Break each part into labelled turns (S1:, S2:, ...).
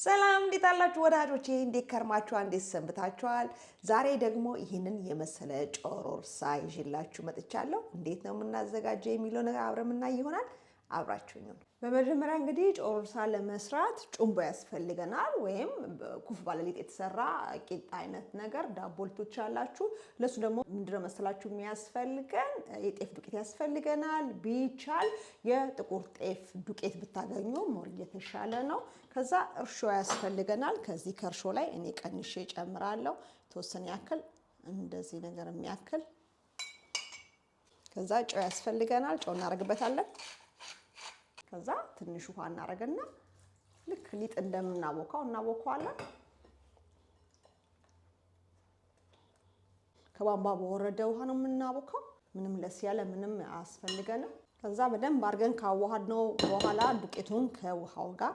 S1: ሰላም እንዴት አላችሁ ወዳጆቼ? እንዴት ከርማችኋል? እንዴት ሰንብታችኋል? ዛሬ ደግሞ ይህንን የመሰለ ጮሮርሳ ይዤላችሁ መጥቻለሁ። እንዴት ነው የምናዘጋጀው የሚለው ነገር አብረን የምናይ ይሆናል። አብራችሁኝ ነው። በመጀመሪያ እንግዲህ ጮሮርሳ ለመስራት ጩምቦ ያስፈልገናል፣ ወይም ኩፍ ባለ ሊጥ የተሰራ ቂጣ አይነት ነገር ዳቦ ልትቻላችሁ። ለሱ ደግሞ ምንድነው መሰላችሁ የሚያስፈልገን የጤፍ ዱቄት ያስፈልገናል። ቢቻል የጥቁር ጤፍ ዱቄት ብታገኙ ሞር የተሻለ ነው። ከዛ እርሾ ያስፈልገናል። ከዚህ ከእርሾ ላይ እኔ ቀንሼ ጨምራለሁ የተወሰነ ያክል እንደዚህ ነገር የሚያክል። ከዛ ጨው ያስፈልገናል። ጨው እናደርግበታለን። ከዛ ትንሽ ውሃ እናደርግና ልክ ሊጥ እንደምናቦካው እናቦካዋለን። ከቧንቧ በወረደ ውሃ ነው የምናቦካው። ምንም ለስ ያለ ምንም አያስፈልገንም። ከዛ በደንብ አድርገን ካዋሃድነው በኋላ ዱቄቱን ከውሃው ጋር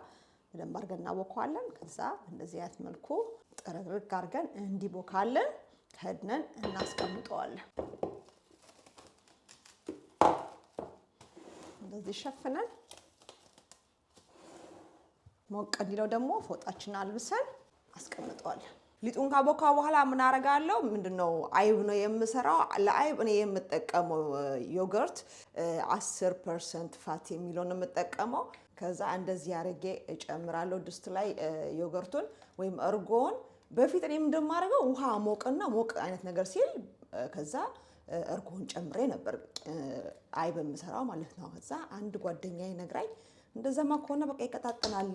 S1: በደንብ አድርገን እናቦካዋለን። ከዛ እንደዚህ አይነት መልኩ ጥርግርግ አድርገን እንዲቦካለን ከድነን እናስቀምጠዋለን። እንደዚህ ሸፍነን ሞቅ እንዲለው ደግሞ ፎጣችንን አልብሰን አስቀምጠዋለን። ሊጡን ካቦካ በኋላ ምን አደርጋለሁ? ምንድነው አይብ ነው የምሰራው። ለአይብ እኔ የምጠቀመው ዮገርት 10% ፋት የሚለውን የምጠቀመው። ከዛ እንደዚህ አድርጌ እጨምራለሁ ድስት ላይ ዮገርቱን ወይም እርጎውን። በፊት እኔ እንደማደርገው ውሃ ሞቅና ሞቅ አይነት ነገር ሲል ከዛ እርጎን ጨምሬ ነበር አይብ የምሰራው ማለት ነው። ከዛ አንድ ጓደኛዬ ነግራኝ እንደዛማ ከሆነ በቃ ይቀጣጠናል፣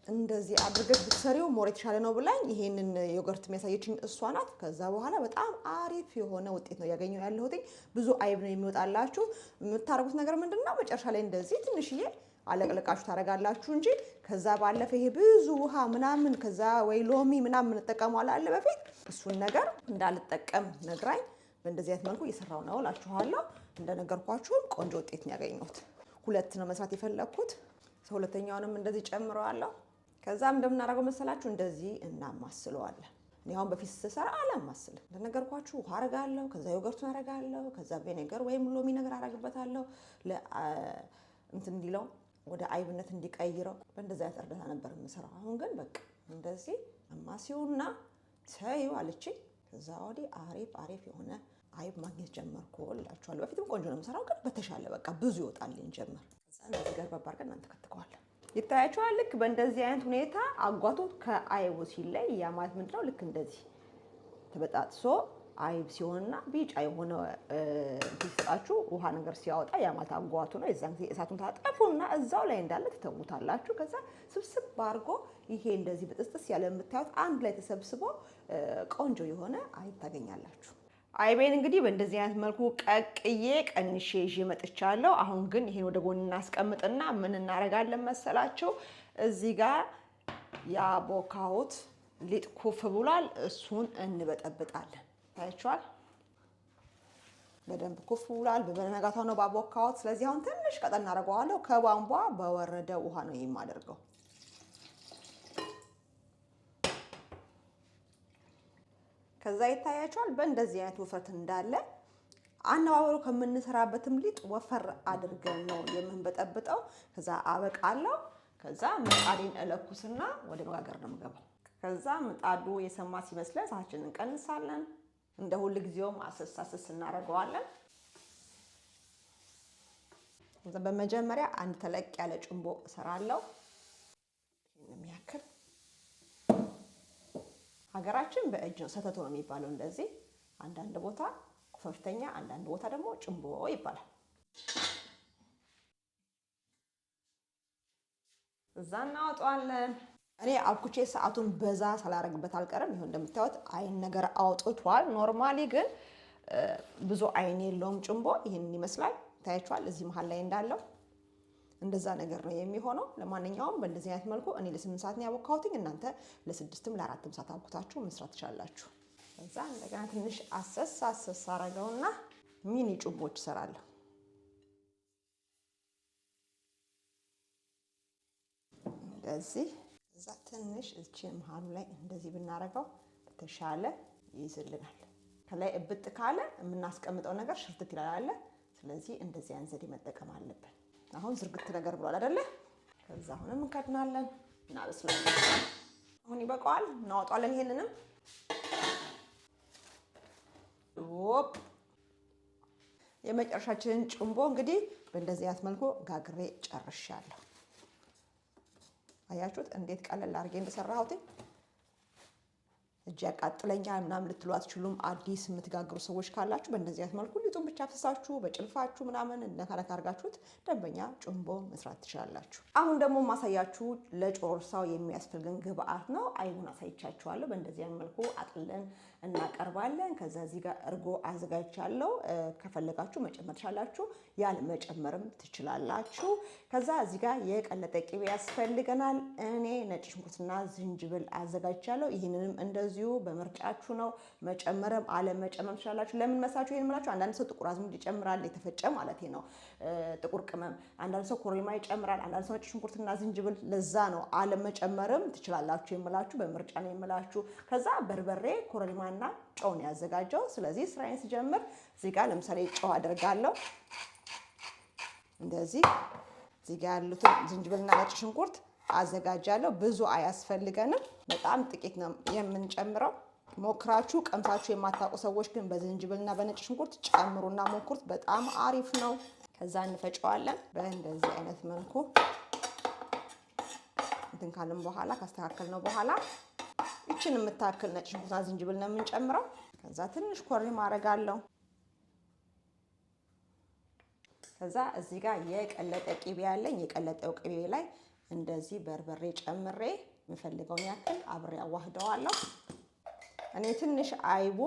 S1: እንደዚህ አድርገሽ ብትሰሪው ሞር የተሻለ ነው ብላኝ ይሄንን ዮገርት የሚያሳየችኝ እሷ ናት። ከዛ በኋላ በጣም አሪፍ የሆነ ውጤት ነው ያገኘው ያለሁት። ብዙ አይብ ነው የሚወጣላችሁ። የምታረጉት ነገር ምንድነው መጨረሻ ላይ እንደዚህ ትንሽዬ አለቅልቃችሁ ታረጋላችሁ እንጂ ከዛ ባለፈ ይሄ ብዙ ውሃ ምናምን ከዛ ወይ ሎሚ ምናምን እንጠቀመዋለን አለ በፊት። እሱን ነገር እንዳልጠቀም ነግራኝ በእንደዚህ አይነት መልኩ እየሰራው ነው እላችኋለሁ። እንደነገርኳችሁም ቆንጆ ውጤት ነው ያገኘሁት። ሁለት ነው መስራት የፈለኩት። ሁለተኛውንም እንደዚህ ጨምረዋለሁ። ከዛም እንደምናደርገው መሰላችሁ እንደዚህ እናማስለዋለን። እኔ አሁን በፊት ስሰራ አላማስልም። እንደነገርኳችሁ ውሃ አረጋለሁ፣ ከዛ ዮገርቱን አረጋለሁ፣ ከዛ ቪኔገር ወይም ሎሚ ነገር አረግበታለሁ እንትን እንዲለው ወደ አይብነት እንዲቀይረው። በእንደዚህ አይነት እርዳታ ነበር የምሰራው። አሁን ግን በቃ እንደዚህ አማሲውና ተይው አለችኝ። ከዛ ወዲህ አሪፍ የሆነ አይብ ማግኘት ጀመርኩ እላችኋለሁ። በፊትም ቆንጆ ነው የምሰራው፣ ግን በተሻለ በቃ ብዙ ይወጣልኝ ጀመር። ከዛ እንደዚህ ገርበብ አድርገን እናንተ ከትከዋለን። ይታያችኋል። ልክ በእንደዚህ አይነት ሁኔታ አጓቱ ከአይቡ ሲለይ ያ ማለት ምንድነው? ልክ እንደዚህ ተበጣጥሶ አይብ ሲሆንና ቢጫ የሆነ ሲሰጣችሁ ውሃ ነገር ሲያወጣ ያ ማለት አጓቱ ነው። የዛን ጊዜ እሳቱን ታጠፉና እዛው ላይ እንዳለ ትተውታላችሁ። ከዛ ስብስብ አድርጎ ይሄ እንደዚህ በጥስጥስ ያለ የምታዩት አንድ ላይ ተሰብስቦ ቆንጆ የሆነ አይብ ታገኛላችሁ። አይቤን እንግዲህ በእንደዚህ አይነት መልኩ ቀቅዬ ቀንሼ ይዤ መጥቻለሁ። አሁን ግን ይሄን ወደ ጎን እናስቀምጥና ምን እናደርጋለን መሰላችሁ? እዚህ ጋር ያቦካሁት ሊጥ ኩፍ ብሏል። እሱን እንበጠብጣለን። ታያችኋል፣ በደንብ ኩፍ ብሏል። በነጋታው ነው ባቦካሁት። ስለዚህ አሁን ትንሽ ቀጠን እናደርገዋለሁ። ከቧንቧ በወረደ ውሃ ነው የማደርገው። ከዛ ይታያችኋል በእንደዚህ አይነት ውፍረት እንዳለ። አነባበሩ ከምንሰራበትም ሊጥ ወፈር አድርገን ነው የምንበጠብጠው። ከዛ አበቃለሁ። ከዛ ምጣዴን እለኩስና ወደ መጋገር ነው የምገባው። ከዛ ምጣዱ የሰማ ሲመስለን እሳታችንን እንቀንሳለን። እንደ ሁል ጊዜውም አሰስ እናደርገዋለን። ከዛ በመጀመሪያ አንድ ተለቅ ያለ ጩምቦ እሰራለሁ። የሚያክል ሀገራችን በእጅ ነው ሰተቶ ነው የሚባለው። እንደዚህ አንዳንድ ቦታ ኩፈፍተኛ፣ አንዳንድ ቦታ ደግሞ ጭምቦ ይባላል። እዛ እናወጣዋለን። እኔ አብኩቼ ሰዓቱን በዛ ሳላረግበት አልቀርም። ይሁን እንደምታዩት አይን ነገር አውጥቷል። ኖርማሊ ግን ብዙ አይን የለውም ጭምቦ። ይሄንን ይመስላል። ታያችኋል እዚህ መሀል ላይ እንዳለው እንደዛ ነገር ነው የሚሆነው። ለማንኛውም በእንደዚህ አይነት መልኩ እኔ ለ8 ሰዓት ነው ያቦካሁትኝ። እናንተ ለ6ም ለ4ም ሰዓት አብኩታችሁ መስራት ትችላላችሁ። ከዛ እንደገና ትንሽ አሰስ አረገውና ሚኒ ጩቦች እሰራለሁ። እንደዚህ እዛ ትንሽ እቺ መሃሉ ላይ እንደዚህ ብናረገው በተሻለ ይይዝልናል። ከላይ እብጥ ካለ የምናስቀምጠው ነገር ሽርትት ይላል። ስለዚህ እንደዚህ አይነት ዘዴ መጠቀም አለብን። አሁን ዝርግት ነገር ብሏል አይደለ? ከዛ አሁንም እንከድናለን። እናበስላለን። አሁን ይበቃዋል፣ እናወጣዋለን። ይሄንንም ኦፕ የመጨረሻችንን ጭንቦ እንግዲህ በእንደዚህ አይነት መልኩ ጋግሬ ጨርሻለሁ። አያችሁት እንዴት ቀለል አድርጌ እንደሰራሁት። እጅ ያቃጥለኛል ምናምን ልትሉ አትችሉም። አዲስ የምትጋግሩ ሰዎች ካላችሁ በእንደዚህ አይነት መልኩ ሊጡን ብቻ ፍሳችሁ በጭልፋችሁ ምናምን ነካነካ አድርጋችሁት ደንበኛ ጭንቦ መስራት ትችላላችሁ። አሁን ደግሞ ማሳያችሁ ለጮርሳው የሚያስፈልገን ግብአት ነው። አይቡን አሳይቻችኋለሁ። በእንደዚህ አይነት መልኩ አጥለን እናቀርባለን። ከዛ እዚህ ጋር እርጎ አዘጋጅቻለሁ። ከፈለጋችሁ መጨመር ትችላላችሁ፣ ያለ መጨመርም ትችላላችሁ። ከዛ እዚህ ጋር የቀለጠ ቅቤ ያስፈልገናል። እኔ ነጭ ሽንኩርትና ዝንጅብል አዘጋጅቻለሁ። ይህንንም እንደዚሁ በምርጫችሁ ነው፣ መጨመርም አለመጨመርም ትችላላችሁ። ለምን መሳችሁ ይሄን የምላችሁ? አንዳንድ ሰው ጥቁር አዝሙድ ይጨምራል፣ የተፈጨ ማለት ነው፣ ጥቁር ቅመም። አንዳንድ ሰው ኮረሪማ ይጨምራል፣ አንዳንድ ሰው ነጭ ሽንኩርትና ዝንጅብል። ለዛ ነው አለመጨመርም ትችላላችሁ የምላችሁ፣ በምርጫ ነው የምላችሁ። ከዛ በርበሬ፣ ኮረሪማና ጨውን ያዘጋጀው። ስለዚህ ስራዬን ስጀምር እዚህ ጋር ለምሳሌ ጨው አደርጋለሁ። እንደዚህ እዚህ ጋር ያሉትን ዝንጅብልና ነጭ ሽንኩርት አዘጋጃለሁ። ብዙ አያስፈልገንም፣ በጣም ጥቂት ነው የምንጨምረው። ሞክራችሁ ቀምሳችሁ የማታውቁ ሰዎች ግን በዝንጅብልና በነጭ ሽንኩርት ጨምሩና ሞክሩት፣ በጣም አሪፍ ነው። ከዛ እንፈጨዋለን በእንደዚህ አይነት መልኩ። እንትን ካልን በኋላ ካስተካከልነው በኋላ ይችን የምታክል ነጭ ሽንኩርትና ዝንጅብል ነው የምንጨምረው። ከዛ ትንሽ ኮረሪማ አደርጋለሁ። ከዛ እዚህ ጋር የቀለጠ ቅቤ ያለኝ፣ የቀለጠው ቅቤ ላይ እንደዚህ በርበሬ ጨምሬ የምፈልገውን ያክል አብሬ አዋህደዋለሁ። እኔ ትንሽ አይቡ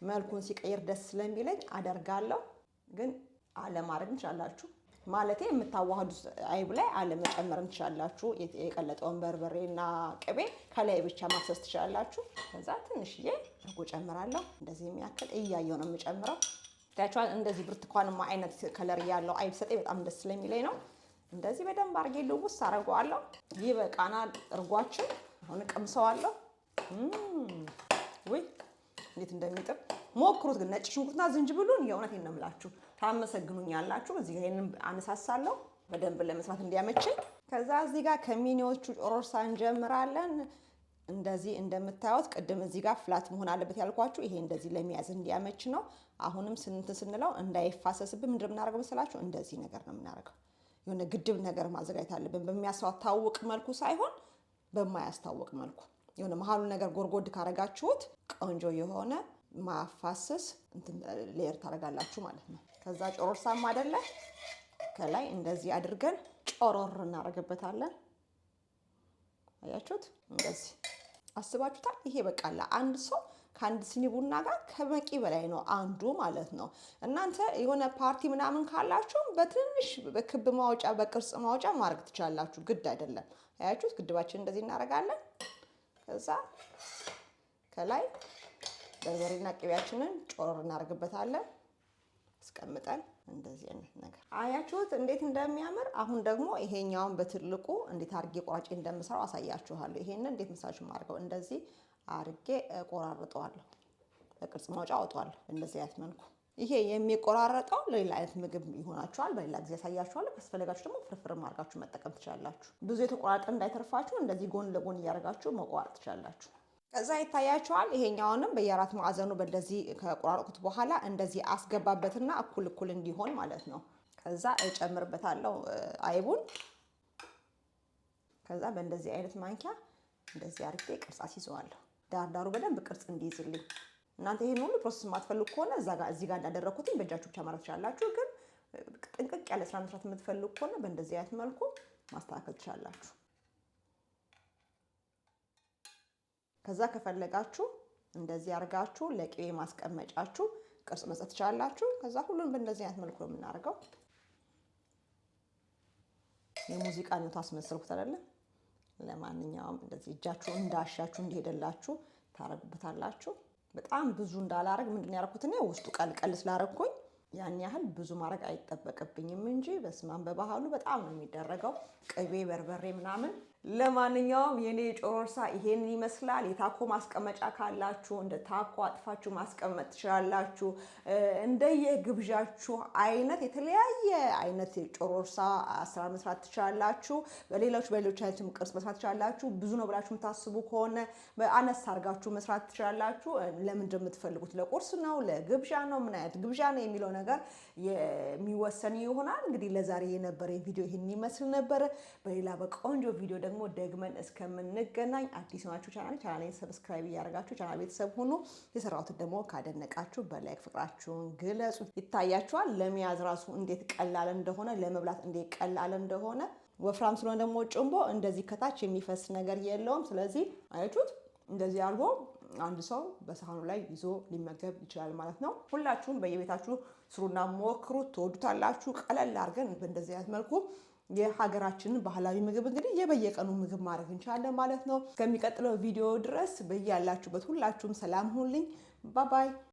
S1: መልኩን ሲቀይር ደስ ስለሚለኝ አደርጋለሁ፣ ግን አለማድረግ እንችላላችሁ። ማለቴ የምታዋህዱት አይብ ላይ አለመጨመርም ትችላላችሁ። የቀለጠውን በርበሬና ቅቤ ከላይ ብቻ ማፍሰስ ትችላላችሁ። ከዛ ትንሽዬ እርጎ ጨምራለሁ። እንደዚህ የሚያክል እያየው ነው የምጨምረው። ታያችኋል። እንደዚህ ብርቱካንማ አይነት ከለር ያለው አይብ ሰጠኝ በጣም ደስ ስለሚለኝ ነው። እንደዚህ በደንብ አድርጌ ልውስ አደርገዋለሁ። ይበቃናል እርጓችን። አሁን ቀምሰዋለሁ። ወይ እንዴት እንደሚጥም ሞክሩት። ግን ነጭ ሽንኩርትና ዝንጅብሉን የእውነቴን ነው የምላችሁ ታመሰግኑኛላችሁ። እዚህ ጋር ይሄንን አነሳሳለሁ በደንብ ለመስራት እንዲያመችኝ። ከዛ እዚህ ጋር ከሚኒዎቹ ጮሮርሳ እንጀምራለን። እንደዚህ እንደምታዩት ቅድም እዚህ ጋር ፍላት መሆን አለበት ያልኳችሁ ይሄ እንደዚህ ለመያዝ እንዲያመች ነው። አሁንም ስንለው እንዳይፋሰስብን ምንድን ነው የምናደርገው መሰላችሁ? እንደዚህ ነገር ነው የምናደርገው። የሆነ ግድብ ነገር ማዘጋጀት አለብን። በሚያስታውቅ መልኩ ሳይሆን በማያስታውቅ መልኩ የሆነ መሀሉ ነገር ጎርጎድ ካረጋችሁት ቆንጆ የሆነ ማፋሰስ ሌየር ታደርጋላችሁ ማለት ነው። ከዛ ጮሮርሳም አይደለ ከላይ እንደዚህ አድርገን ጮሮር እናደርግበታለን። አያችሁት? እንደዚህ አስባችሁታል? ይሄ በቃ ለአንድ ሰው ከአንድ ሲኒ ቡና ጋር ከበቂ በላይ ነው አንዱ ማለት ነው። እናንተ የሆነ ፓርቲ ምናምን ካላችሁ በትንሽ በክብ ማውጫ በቅርጽ ማውጫ ማድረግ ትችላላችሁ፣ ግድ አይደለም። አያችሁት? ግድባችን እንደዚህ እናደርጋለን። ከዛ ከላይ በርበሬና ቅቤያችንን ጮሮር እናደርግበታለን አስቀምጠን እንደዚህ አይነት ነገር አያችሁት እንዴት እንደሚያምር። አሁን ደግሞ ይሄኛውን በትልቁ እንዴት አርጌ ቆራጭ እንደምሰራው አሳያችኋለሁ። ይሄንን እንዴት መሳችሁ ማድረገው እንደዚህ አርጌ ቆራርጠዋለሁ፣ በቅርጽ ማውጫ አውጣዋለሁ እንደዚህ አይነት መልኩ። ይሄ የሚቆራረጠው ለሌላ አይነት ምግብ ይሆናችኋል፣ በሌላ ጊዜ ያሳያችኋለሁ። ካስፈለጋችሁ ደግሞ ፍርፍር አድርጋችሁ መጠቀም ትችላላችሁ። ብዙ የተቆራረጠ እንዳይተርፋችሁ እንደዚህ ጎን ለጎን እያደረጋችሁ መቆራረጥ ትችላላችሁ። ከዛ ይታያችኋል። ይሄኛውንም በየአራት ማዕዘኑ በእንደዚህ ከቆራረጥኩት በኋላ እንደዚህ አስገባበትና እኩል እኩል እንዲሆን ማለት ነው። ከዛ እጨምርበታለሁ አይቡን። ከዛ በእንደዚህ አይነት ማንኪያ እንደዚህ አርጌ ቅርጽ አስይዘዋለሁ፣ ዳርዳሩ በደንብ ቅርጽ እንዲይዝልኝ። እናንተ ይሄን ሁሉ ፕሮሰስ የማትፈልጉ ከሆነ እዚህ ጋር እንዳደረኩትኝ በእጃችሁ ብቻ ማድረግ ትችላላችሁ። ግን ጥንቅቅ ያለ ስራ መስራት የምትፈልጉ ከሆነ በእንደዚህ አይነት መልኩ ማስተካከል ትችላላችሁ። ከዛ ከፈለጋችሁ እንደዚህ አርጋችሁ ለቅቤ ማስቀመጫችሁ ቅርጽ መስጠት ትችላላችሁ። ከዛ ሁሉን በእንደዚህ አይነት መልኩ ነው የምናደርገው። የሙዚቃ ነው ታስመስሉት አይደለ? ለማንኛውም እንደዚህ እጃችሁ እንዳሻችሁ እንዲሄደላችሁ ታረጉበታላችሁ። በጣም ብዙ እንዳላረግ ምንድን ያደረኩት እኔ ውስጡ ቀልቀል ስላረኩኝ ያን ያህል ብዙ ማድረግ አይጠበቅብኝም እንጂ በስማም በባህሉ በጣም ነው የሚደረገው። ቅቤ በርበሬ ምናምን ለማንኛውም የኔ ጮሮርሳ ይሄንን ይመስላል። የታኮ ማስቀመጫ ካላችሁ እንደ ታኮ አጥፋችሁ ማስቀመጥ ትችላላችሁ። እንደየግብዣችሁ አይነት የተለያየ አይነት ጮሮርሳ አሰራር መስራት ትችላላችሁ። በሌሎች አይነትም ቅርጽ መስራት ትችላላችሁ። ብዙ ነው ብላችሁ የምታስቡ ከሆነ በአነስ አድርጋችሁ መስራት ትችላላችሁ። ለምን እንደምትፈልጉት ለቁርስ ነው ለግብዣ ነው ምን አይነት ግብዣ ነው የሚለው ነገር የሚወሰን ይሆናል። እንግዲህ ለዛሬ የነበረ ቪዲዮ ይሄን ይመስል ነበር። በሌላ በቆንጆ ቪዲዮ ደግሞ ደግመን እስከምንገናኝ አዲስ ናችሁ ቻናሌን ሰብስክራይብ እያደረጋችሁ ቻናል ቤተሰብ ሁኑ። የሰራሁትን ደግሞ ካደነቃችሁ በላይክ ፍቅራችሁን ግለጹ። ይታያችኋል ለመያዝ ራሱ እንዴት ቀላል እንደሆነ፣ ለመብላት እንዴት ቀላል እንደሆነ። ወፍራም ስለሆነ ደግሞ ጭንቦ እንደዚህ ከታች የሚፈስ ነገር የለውም። ስለዚህ አያችሁት እንደዚህ አድርጎ አንድ ሰው በሳህኑ ላይ ይዞ ሊመገብ ይችላል ማለት ነው። ሁላችሁም በየቤታችሁ ስሩና ሞክሩት፣ ትወዱታላችሁ። ቀለል አድርገን በእንደዚህ አይነት መልኩ የሀገራችንን ባህላዊ ምግብ እንግዲህ የበየቀኑ ምግብ ማድረግ እንችላለን ማለት ነው። እስከሚቀጥለው ቪዲዮ ድረስ በያላችሁበት ሁላችሁም ሰላም ሁኑልኝ። ባባይ